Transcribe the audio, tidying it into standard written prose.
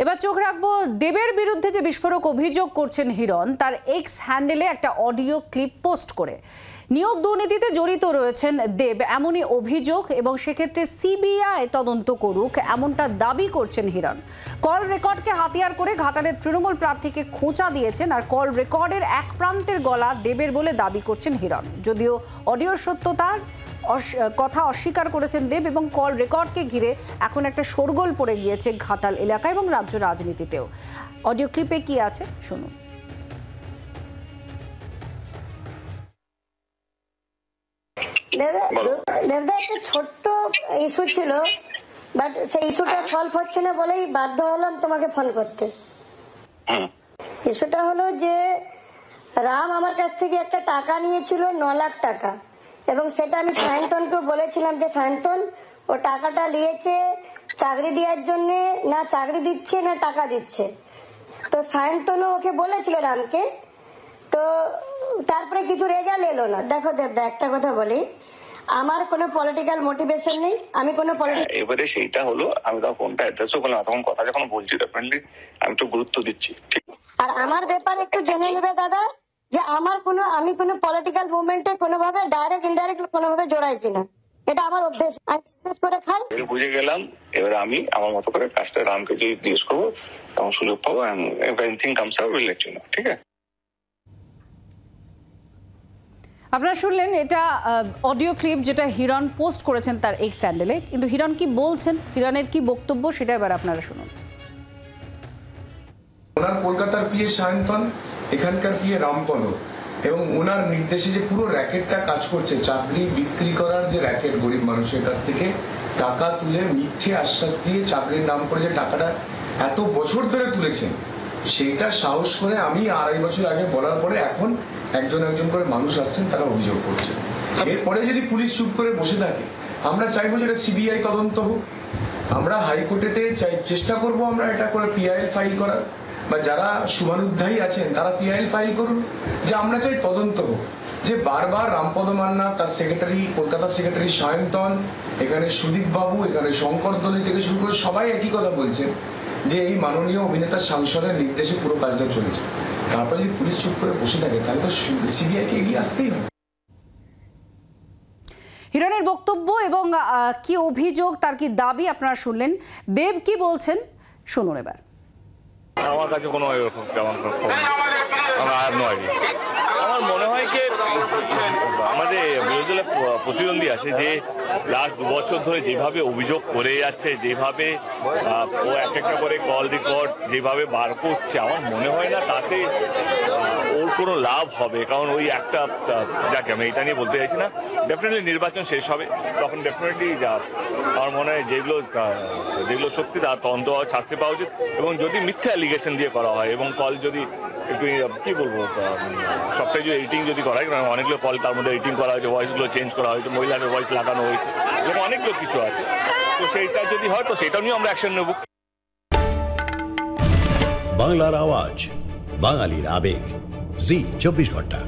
এবার চোখ রাখবো দেবের বিরুদ্ধে যে বিস্ফোরক অভিযোগ করছেন হিরণ, তার এক্স হ্যান্ডেলে একটা অডিও ক্লিপ পোস্ট করে। নিয়োগ দুর্নীতিতে জড়িত রয়েছেন দেব এমনই অভিযোগ, এবং সেক্ষেত্রে সিবিআই তদন্ত করুক এমনটা দাবি করছেন হিরণ। কল রেকর্ডকে হাতিয়ার করে ঘাটালের তৃণমূল প্রার্থীকে খোঁচা দিয়েছেন, আর কল রেকর্ডের এক প্রান্তের গলা দেবের বলে দাবি করছেন হিরণ। যদিও অডিওর সত্যতার কথা অস্বীকার করেছেন দেব, এবং কল রেকর্ডকে ঘিরে এখন একটা শোরগোল পড়ে গিয়েছে ঘাটাল এলাকা এবং রাজ্য রাজনীতিতেও। অডিও ক্লিপে কি আছে শুনুন। দাদা একটা ছোট্ট ইস্যু ছিল, বাট সেই ইস্যুটা সলভ হচ্ছে না বলেই বাধ্য হলাম তোমাকে ফোন করতে। ইস্যুটা হলো যে রাম আমার কাছ থেকে একটা টাকা নিয়েছিল 9 লাখ টাকা, এবং সেটা আমি সায়ন্তনকে বলেছিলাম যে সায়ন্তন ও টাকাটা নিয়েছে চাকরি দেওয়ার জন্য, না চাকরি দিচ্ছে না টাকা দিচ্ছে। তো সায়ন্তনও ওকে বলেছিল রামকে, তো তারপরে কিছু রেজাল্ট এলো না। দেখো দেবদা একটা কথা বলি, আমার কোনো পলিটিক্যাল মোটিভেশন নেই, আমি কোনো এবারে সেইটা হলো আমি তখন ফোনটা অ্যাড্রেসও করলাম, তখন কথা যখন বলছি ডেফিনেটলি আমি একটু গুরুত্ব দিচ্ছি। ঠিক, আর আমার ব্যাপারে একটু জেনে নেবে দাদা যে আমি কোনো পলিটিক্যাল মুভমেন্টে কোনোভাবে ডাইরেক্ট ইনডাইরেক্ট কোনোভাবে জড়াইছি না, এটা আমার অভ্যেস, আমি বিশেষ করে খাই। বুঝে গেলাম, এবার আমি আমার মতো করে কাজটা রামকে যদি জিজ্ঞেস করবো তখন সুযোগ পাবো, everything comes out will let you know. ঠিক আছে, আপনারা শুনলেন এটা অডিও ক্লিপ যেটা হিরণ পোস্ট করেছেন তার এক্স হ্যান্ডেলে। কিন্তু হিরণ কি বলছেন, হিরণের কি বক্তব্য, সেটা এবার আপনারা শুনুন। ওনার কলকাতার পিএ সায়ন্তন, এখানকার পিএ রামপদ, এবং ওনার নির্দেশে যে পুরো র্যাকেটটা কাজ করছে, চাকরি বিক্রি করার যে র্যাকেট, গরিব মানুষের কাছ থেকে টাকা তুলে মিথ্যে আশ্বাস দিয়ে চাকরির নাম করে যে টাকাটা এত বছর ধরে তুলেছেন, সেইটা সাহস করে আমি 2.5 বছর আগে বলার পরে এখন একজন করে মানুষ আসছেন, তারা অভিযোগ করছে। এরপরে যদি পুলিশ চুপ করে বসে থাকে, আমরা চাইবো যে সিবিআই তদন্ত হোক, আমরা হাইকোর্টেতে চেষ্টা করব আমরা এটা করে পিআইএল ফাইল করার, বা যারা শুভানুধ্যায়ী আছেন তারা পিআইএল ফাইল করুন, যে আমরা চাই তদন্ত হোক। যে বারবার রামপদ মান্না, তার সেক্রেটারি, কলকাতা সেক্রেটারি সায়ন্তন, এখানে সুদীপ বাবু, এখানে শঙ্কর দলি থেকে শুরু করে সবাই একই কথা বলছেন যে এই মাননীয় অভিনেতা সাংসদের নির্দেশে পুরো কাজটা চলেছে। তারপরে যদি পুলিশ চুপ করে বসে থাকে তাহলে তো সিবিআইকে এগিয়ে আসতেই হবে। হিরণের বক্তব্য এবং কি অভিযোগ, তার কি দাবি আপনারা শুনলেন। দেব কি বলছেন শুনুন এবার। আমার কাছে কোনো আমার মনে হয় কি আমাদের বিরোধী দলের প্রতিদ্বন্দ্বী আছে যে লাস্ট 2 বছর ধরে যেভাবে অভিযোগ করে যাচ্ছে, যেভাবে ও একটা করে কল রেকর্ড যেভাবে বার করছে, আমার মনে হয় না তাতে ওর কোনো লাভ হবে। কারণ ওই একটা, যাকে আমি এটা নিয়ে বলতে চাইছি না, ডেফিনেটলি নির্বাচন শেষ হবে তখন ডেফিনেটলি আমার মনে হয় যেগুলো সত্যি তার তদন্ত হওয়া, শাস্তি পাওয়া উচিত। এবং যদি মিথ্যা অ্যালিগেশন দিয়ে করা হয় এবং কল যদি একটু কি বলবো সবটাই যদি এডিটিং যদি করা হয়, কারণ অনেকগুলো কল তার মধ্যে এডিটিং করা হয়েছে, ভয়েসগুলো চেঞ্জ করা হয়েছে, মহিলাদের ভয়েস লাগানো হয়েছে, যেরকম অনেকগুলো কিছু আছে, তো সেইটা যদি হয় তো সেটা নিয়েও আমরা অ্যাকশন নেব। বাংলার আওয়াজ, বাঙালির আবেগ, জি 24 ঘন্টা।